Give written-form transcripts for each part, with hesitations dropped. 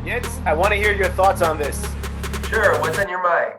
Yitz, I want to hear your thoughts on this. Sure, what's on your mind?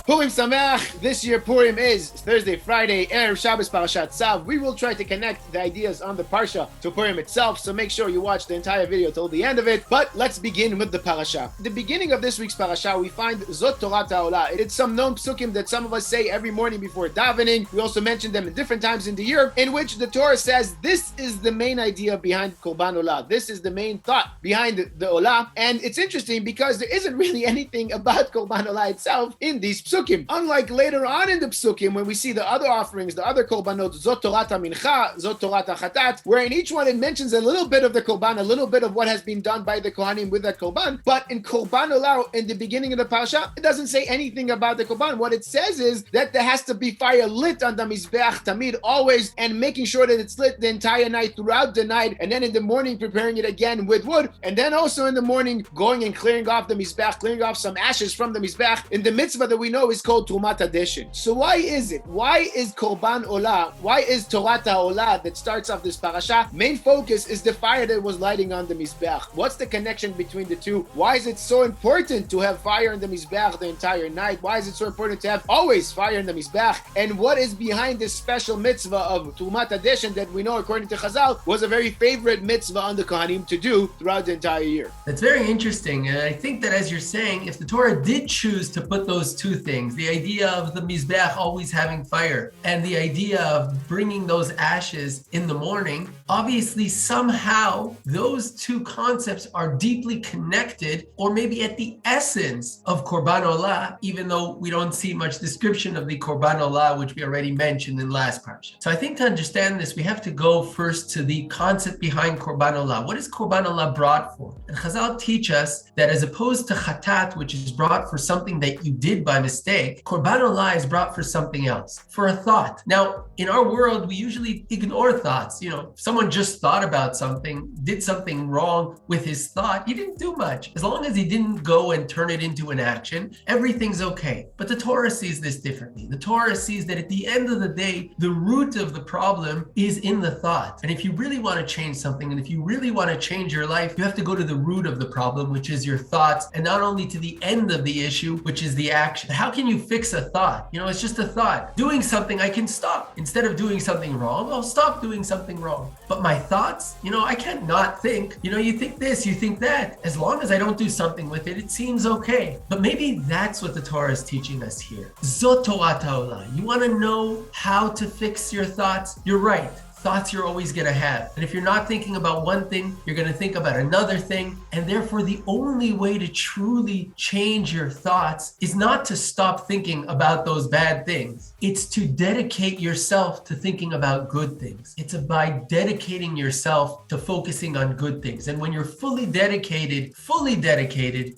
Purim Sameach. This year Purim is Thursday, Friday, Erev Shabbos, Parashat Tzav. We will try to connect the ideas on the Parsha to Purim itself, so make sure you watch the entire video till the end of it. But let's begin with the Parasha. The beginning of this week's Parasha, we find Zot Taurat Ola'a. It is some known psukim that some of us say every morning before davening. We also mention them in different times in the year, in which the Torah says this is the main idea behind Korban Ola'a. This is the main thought behind the Ola'a. And it's interesting because there isn't really anything about Korban Ola'a itself in these psukim. Unlike later on in the psukim, when we see the other offerings, the other korbanot, Zot Torat HaMincha, Zot Torat HaChatat, where in each one it mentions a little bit of the korban, a little bit of what has been done by the Kohanim with that korban. But in Korban Ola'a, in the beginning of the Parsha, it doesn't say anything about the korban. What it says is that there has to be fire lit on the mizbach, tamid, always, and making sure that it's lit the entire night, throughout the night, and then in the morning preparing it again with wood, and then also in the morning going and clearing off the mizbach, clearing off some ashes from the mizbach. In the mitzvah that we know is called Trumat adshn. So why is it? Why is Korban Ola'a? Why is Taurat Ola'a that starts off this parasha? Main focus is the fire that was lighting on the mizbach. What's the connection between the two? Why is it so important to have fire in the mizbach the entire night? Why is it so important to have always fire in the mizbach? And what is behind this special mitzvah of Trumat adshn that we know, according to Chazal, was a very favorite mitzvah on the Kohanim to do throughout the entire year? That's very interesting. And I think that, as you're saying, if the Torah did choose to put those two things, the idea of the mizbach always having fire and the idea of bringing those ashes in the morning, obviously somehow those two concepts are deeply connected, or maybe at the essence of Korban Ola'a, even though we don't see much description of the Korban Ola'a, which we already mentioned in last Parsha. So I think to understand this, we have to go first to the concept behind Korban Ola'a. What is Korban Ola'a brought for? And Chazal teach us that as opposed to chatat, which is brought for something that you did by mistake, Korban Ola'a is brought for something else, for a thought. Now, in our world, we usually ignore thoughts. You know, if someone just thought about something, did something wrong with his thought, he didn't do much. As long as he didn't go and turn it into an action, everything's okay. But the Torah sees this differently. The Torah sees that at the end of the day, the root of the problem is in the thought. And if you really want to change something, and if you really want to change your life, you have to go to the root of the problem, which is your thoughts, and not only to the end of the issue, which is the action. How can you fix a thought? You know, it's just a thought. Doing something, I can stop. Instead of doing something wrong, I'll stop doing something wrong. But my thoughts, you know, I can't not think. You know, you think this, you think that. As long as I don't do something with it, it seems okay. But maybe that's what the Torah is teaching us here. Zot Taurat Ola'a. You want to know how to fix your thoughts? You're right. Thoughts you're always going to have. And if you're not thinking about one thing, you're going to think about another thing. And therefore, the only way to truly change your thoughts is not to stop thinking about those bad things. It's to dedicate yourself to thinking about good things. It's by dedicating yourself to focusing on good things. And when you're fully dedicated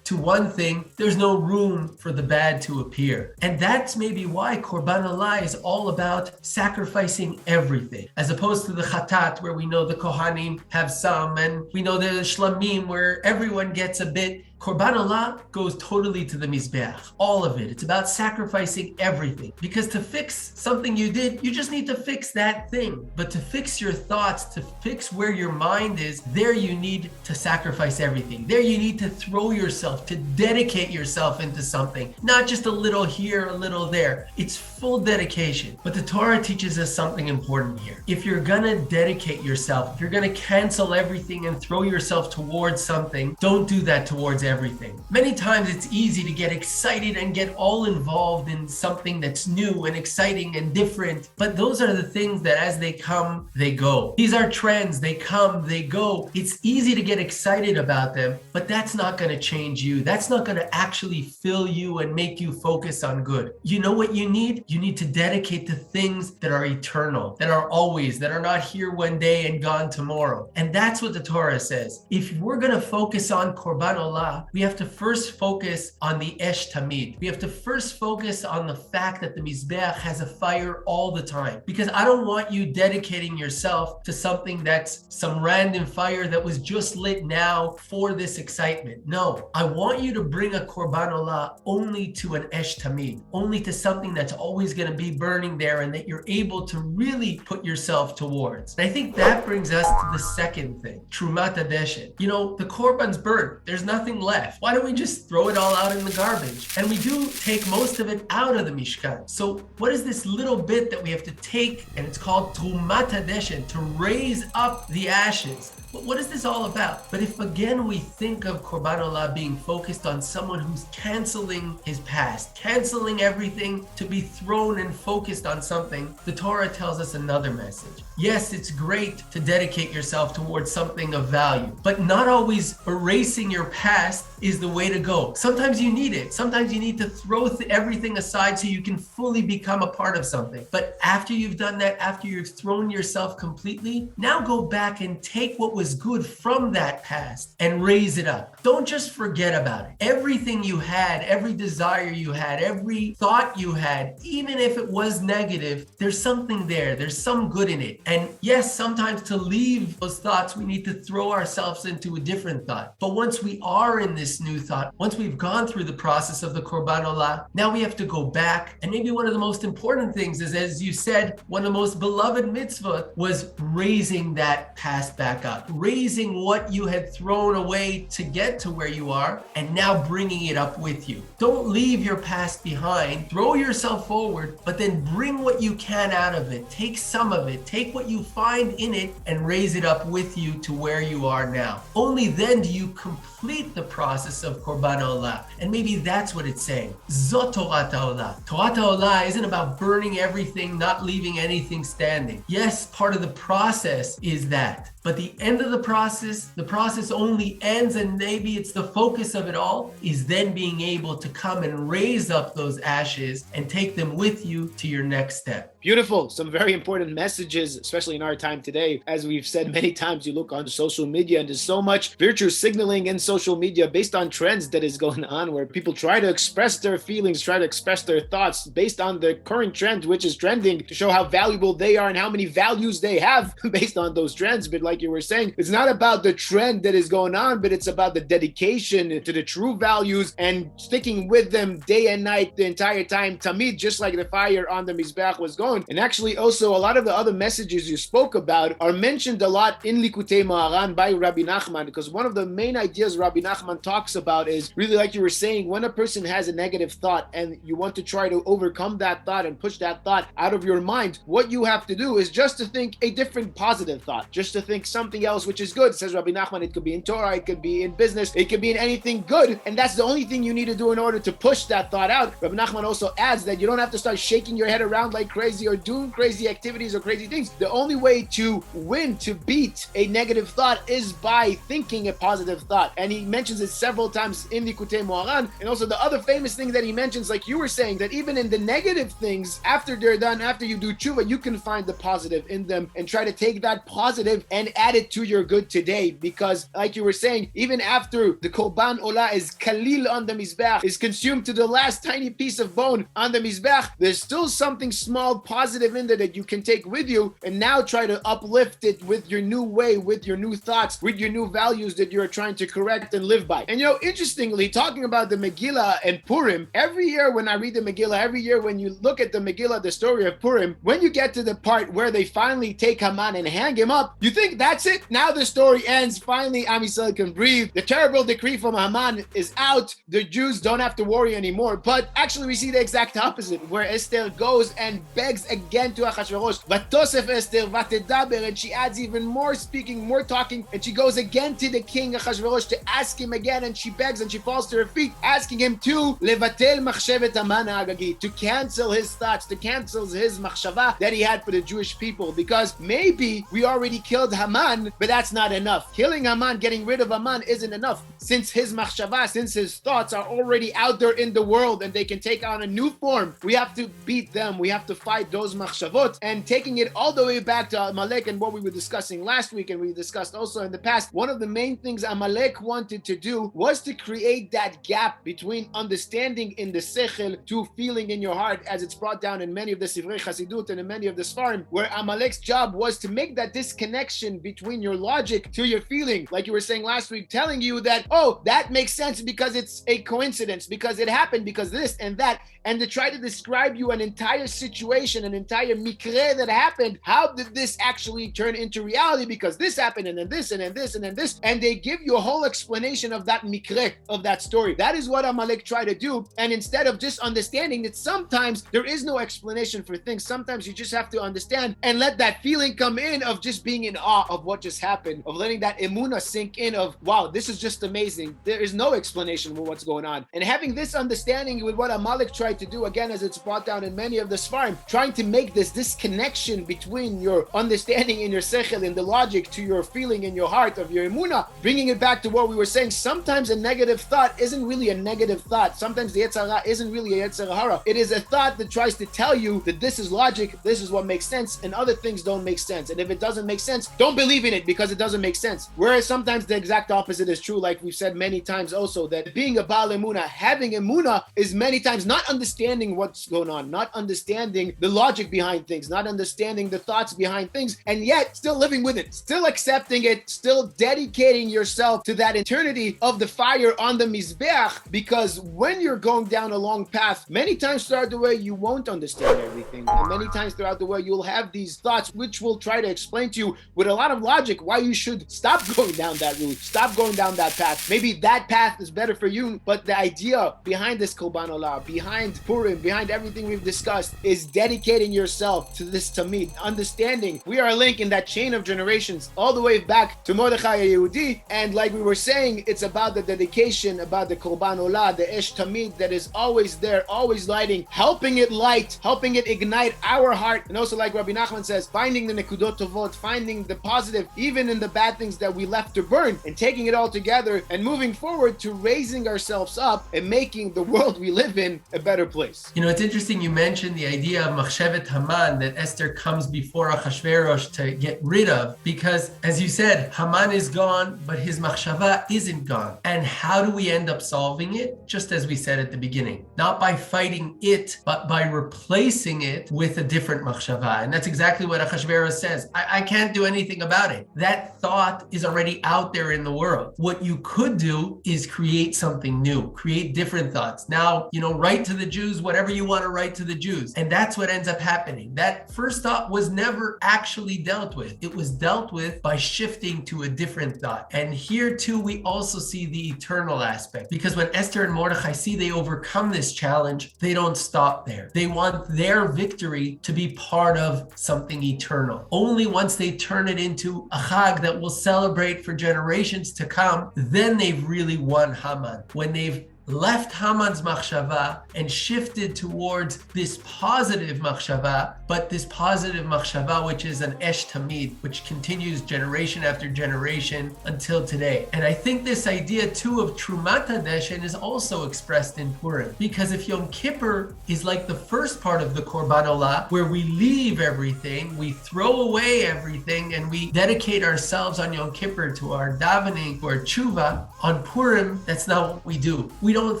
to one thing, there's no room for the bad to appear. And that's maybe why Korban Ola'a is all about sacrificing everything, as opposed to the chatat, where we know the Kohanim have some, and we know the shlamim, where everyone gets a bit. Korban Ola'a goes totally to the mizbach, all of it. It's about sacrificing everything. Because to fix something you did, you just need to fix that thing. But to fix your thoughts, to fix where your mind is, there you need to sacrifice everything. There you need to throw yourself, to dedicate yourself into something. Not just a little here, a little there. It's full dedication. But the Torah teaches us something important here. If you're gonna dedicate yourself, if you're gonna cancel everything and throw yourself towards something, don't do that towards everything. Many times it's easy to get excited and get all involved in something that's new and exciting and different, but those are the things that as they come, they go. These are trends, they come, they go. It's easy to get excited about them, but that's not going to change you. That's not going to actually fill you and make you focus on good. You know what you need? You need to dedicate to things that are eternal, that are always, that are not here one day and gone tomorrow. And that's what the Torah says. If we're going to focus on Korban Ola'a, Ola'a, we have to first focus on the Esh Tamid. We have to first focus on the fact that the Mizbech has a fire all the time. Because I don't want you dedicating yourself to something that's some random fire that was just lit now for this excitement. No, I want you to bring a Korban Ola only to an Esh Tamid, only to something that's always going to be burning there and that you're able to really put yourself towards. And I think that brings us to the second thing, Trumat Adeshin. You know, the Korban's burnt. There's nothing left. Why don't we just throw it all out in the garbage? And we do take most of it out of the Mishkan. So what is this little bit that we have to take? And it's called Trumat Adeshin, to raise up the ashes. What is this all about? But if again we think of Korban Olah being focused on someone who's canceling his past, canceling everything to be thrown and focused on something, the Torah tells us another message. Yes, it's great to dedicate yourself towards something of value, but not always erasing your past is the way to go. Sometimes you need it. Sometimes you need to throw everything aside so you can fully become a part of something. But after you've done that, after you've thrown yourself completely, now go back and take what was good from that past and raise it up. Don't just forget about it. Everything you had, every desire you had, every thought you had, even if it was negative, there's something there. There's some good in it. And yes, sometimes to leave those thoughts, we need to throw ourselves into a different thought. But once we are in this new thought, once we've gone through the process of the Korban Olah, now we have to go back. And maybe one of the most important things is, as you said, one of the most beloved mitzvot was raising that past back up, raising what you had thrown away to get to where you are, and now bringing it up with you. Don't leave your past behind. Throw yourself forward, but then bring what you can out of it. Take some of it. Take what you find in it and raise it up with you to where you are now. Only then do you complete the process of Korban Olah. And maybe that's what it's saying. Zot Taurat Olah. Taurat Olah isn't about burning everything, not leaving anything standing. Yes, part of the process is that. But the end of the process only ends, and maybe it's the focus of it all, is then being able to come and raise up those ashes and take them with you to your next step. Beautiful. Some very important messages, especially in our time today. As we've said many times, you look on social media and there's so much virtue signaling in social media based on trends that is going on, where people try to express their feelings, try to express their thoughts based on the current trend, which is trending, to show how valuable they are and how many values they have based on those trends. But like you were saying, it's not about the trend that is going on, but it's about the dedication to the true values and sticking with them day and night the entire time, tamid, just like the fire on the Mizbach was going. And actually also a lot of the other messages you spoke about are mentioned a lot in Likutei Moharan by Rabbi Nachman, because one of the main ideas Rabbi Nachman talks about is really, like you were saying, when a person has a negative thought and you want to try to overcome that thought and push that thought out of your mind, what you have to do is just to think a different positive thought, just to think something else which is good. Says Rabbi Nachman, it could be in Torah, it could be in business, it could be in anything good, and that's the only thing you need to do in order to push that thought out. Rabbi Nachman also adds that you don't have to start shaking your head around like crazy or doing crazy activities or crazy things. The only way to win, to beat a negative thought, is by thinking a positive thought. And he mentions it several times in Likutei Moharan. And also the other famous thing that he mentions, like you were saying, that even in the negative things, after they're done, after you do tshuva, you can find the positive in them and try to take that positive and add it to your good today. Because like you were saying, even after the Korban Olah is kalil on the Mizbach, is consumed to the last tiny piece of bone on the Mizbach, there's still something small positive in there that you can take with you and now try to uplift it with your new way, with your new thoughts, with your new values that you're trying to correct and live by. And you know, interestingly, talking about the Megillah and Purim, every year when I read the Megillah, every year when you look at the Megillah, the story of Purim, when you get to the part where they finally take Haman and hang him up, you think that's it. Now the story ends. Finally, Am Yisrael can breathe. The terrible decree from Haman is out. The Jews don't have to worry anymore. But actually, we see the exact opposite, where Esther goes and begs again to Achashverosh. Vatosef Esther vatedaber, and she adds even more speaking, more talking, and she goes again to the king Achashverosh to ask him again, and she begs and she falls to her feet, asking him to levatel machshevet Haman ha'agagi, to cancel his thoughts, to cancel his machshava that he had for the Jewish people, because maybe we already killed Haman, but that's not enough. Killing Haman, getting rid of Haman isn't enough, since his machshava, since his thoughts are already out there in the world and they can take on a new form. We have to beat them. We have to fight those machshavot. And taking it all the way back to Amalek and what we were discussing last week, and we discussed also in the past, one of the main things Amalek wanted to do was to create that gap between understanding in the sechel to feeling in your heart, as it's brought down in many of the Sivrei Chassidut and in many of the Sfarim, where Amalek's job was to make that disconnection between your logic to your feeling, like you were saying last week, telling you that, oh, that makes sense because it's a coincidence, because it happened, because this and that, and to try to describe you an entire situation, an entire mikre that happened. How did this actually turn into reality? Because this happened, and then this, and then this, and then this, and they give you a whole explanation of that mikre, of that story. That is what Amalek tried to do, and instead of just understanding that sometimes there is no explanation for things, sometimes you just have to understand and let that feeling come in of just being in awe of what just happened, of letting that emunah sink in of, wow, this is just amazing. There is no explanation for what's going on. And having this understanding with what Amalek tried to do, again, as it's brought down in many of the Sfarim, trying to make this disconnection between your understanding in your sechel, in the logic, to your feeling in your heart of your emunah, bringing it back to what we were saying. Sometimes a negative thought isn't really a negative thought. Sometimes the Yetzer Hara isn't really a Yetzer Hara. It is a thought that tries to tell you that this is logic, this is what makes sense, and other things don't make sense. And if it doesn't make sense, don't believe in it because it doesn't make sense. Whereas sometimes the exact opposite is true, like we've said many times also, that being a Baal Emunah, having emunah, is many times not understanding what's going on, not understanding the logic behind things, not understanding the thoughts behind things, and yet still living with it, still accepting it, still dedicating yourself to that eternity of the fire on the Mizbech, because when you're going down a long path, many times throughout the way you won't understand everything, and many times throughout the way you'll have these thoughts which will try to explain to you with a lot of logic why you should stop going down that route, stop going down that path. Maybe that path is better for you, but the idea behind this Korban Ola'a, behind Purim, behind everything we've discussed, is dedicating yourself to this tamid, understanding we are a link in that chain of generations all the way back to Mordechai Yehudi, and like we were saying, it's about the dedication, about the Korban Ola'a, the Esh Tamid that is always there, always lighting, helping it light, helping it ignite our heart, and also like Rabbi Nachman says, finding the nekudot tovot, finding the positive, even in the bad things that we left to burn, and taking it all together and moving forward to raising ourselves up and making the world we live in a better place. You know, it's interesting you mentioned the idea of machshevet Haman, that Esther comes before Achashverosh to get rid of, because as you said, Haman is gone, but his machshava isn't gone. And how do we end up solving it? Just as we said at the beginning, not by fighting it, but by replacing it with a different machshava. And that's exactly what Achashverosh says. I can't do anything about it. That thought is already out there in the world. What you could do is create something new, create different thoughts. Now, write to the Jews whatever you want to write to the Jews. And that's what ends up happening. That first thought was never actually dealt with. It was dealt with by shifting to a different thought. And here too, we also see the eternal aspect, because when Esther and Mordechai see they overcome this challenge, they don't stop there. They want their victory to be part of something eternal. Only once they turn it into a chag that will celebrate for generations to come, then they've really won Haman. When they've left Haman's machshava and shifted towards this positive machshava, but this positive machshava, which is an esh tamid, which continues generation after generation until today. And I think this idea too of Trumat HaDeshen is also expressed in Purim, because if Yom Kippur is like the first part of the Korban Ola'a, where we leave everything, we throw away everything, and we dedicate ourselves on Yom Kippur to our davening, to our tshuva, on Purim, that's not what we do. We don't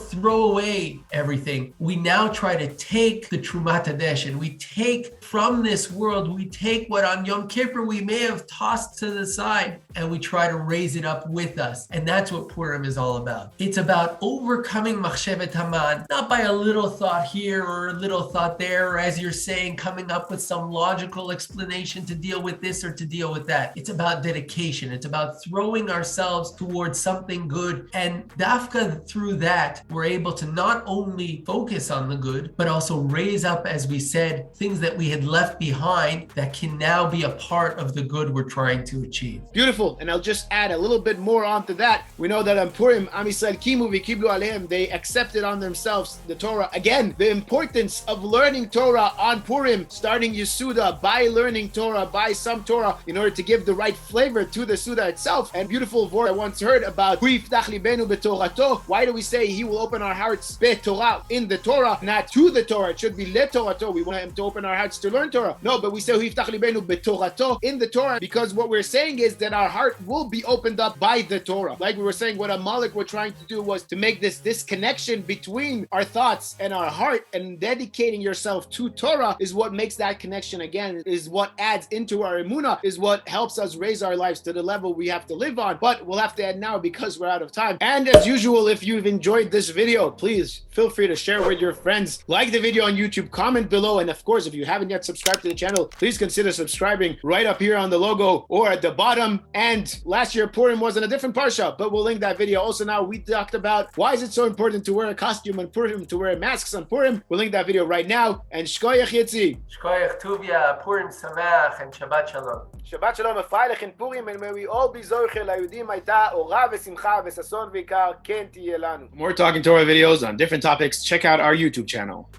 throw away everything. We now try to take the Trumat HaDeshen. We take from this world, we take what on Yom Kippur we may have tossed to the side, and we try to raise it up with us. And that's what Purim is all about. It's about overcoming machshevet Haman, not by a little thought here or a little thought there, or as you're saying, coming up with some logical explanation to deal with this or to deal with that. It's about dedication. It's about throwing ourselves towards something good. And dafka through that, we're able to not only focus on the good, but also raise up, as we said, things that we had left behind that can now be a part of the good we're trying to achieve. Beautiful. And I'll just add a little bit more onto that. We know that on Purim, Am Yisrael kimu v'kiblu aleim, they accepted on themselves the Torah. Again, the importance of learning Torah on Purim, starting Yesuda by learning Torah, by some Torah, in order to give the right flavor to the Suda itself. And beautiful word I once heard about, why do we say he will open our hearts Torah, in the Torah, not to the Torah. It should be le Torato. We want him to open our hearts to learn Torah. No, but we say Hiftach libenu betorato, in the Torah, because what we're saying is that our heart will be opened up by the Torah. Like we were saying, what Amalek were trying to do was to make this connection between our thoughts and our heart, and dedicating yourself to Torah is what makes that connection again, is what adds into our emunah, is what helps us raise our lives to the level we have to live on. But we'll have to end now because we're out of time. And as usual, if you've enjoyed this video, please feel free to share with your friends. Like the video on YouTube, comment below, and of course, if you haven't yet subscribed to the channel, please consider subscribing right up here on the logo or at the bottom. And last year, Purim was in a different Parsha, but we'll link that video. Also now, we talked about why is it so important to wear a costume on Purim, to wear masks on Purim. We'll link that video right now. And Shkoyach Yitzi. Shkoyach Tuvia, Purim Samach, and Shabbat Shalom. Shabbat Shalom, a Freilich in Purim, and may we all be Zoche LaYudim Aita, Ola'a v'Simcha v'Sason v'Ikar, Ken Tiyeh Lanu. For more Talking Torah videos on different topics, check out our YouTube channel.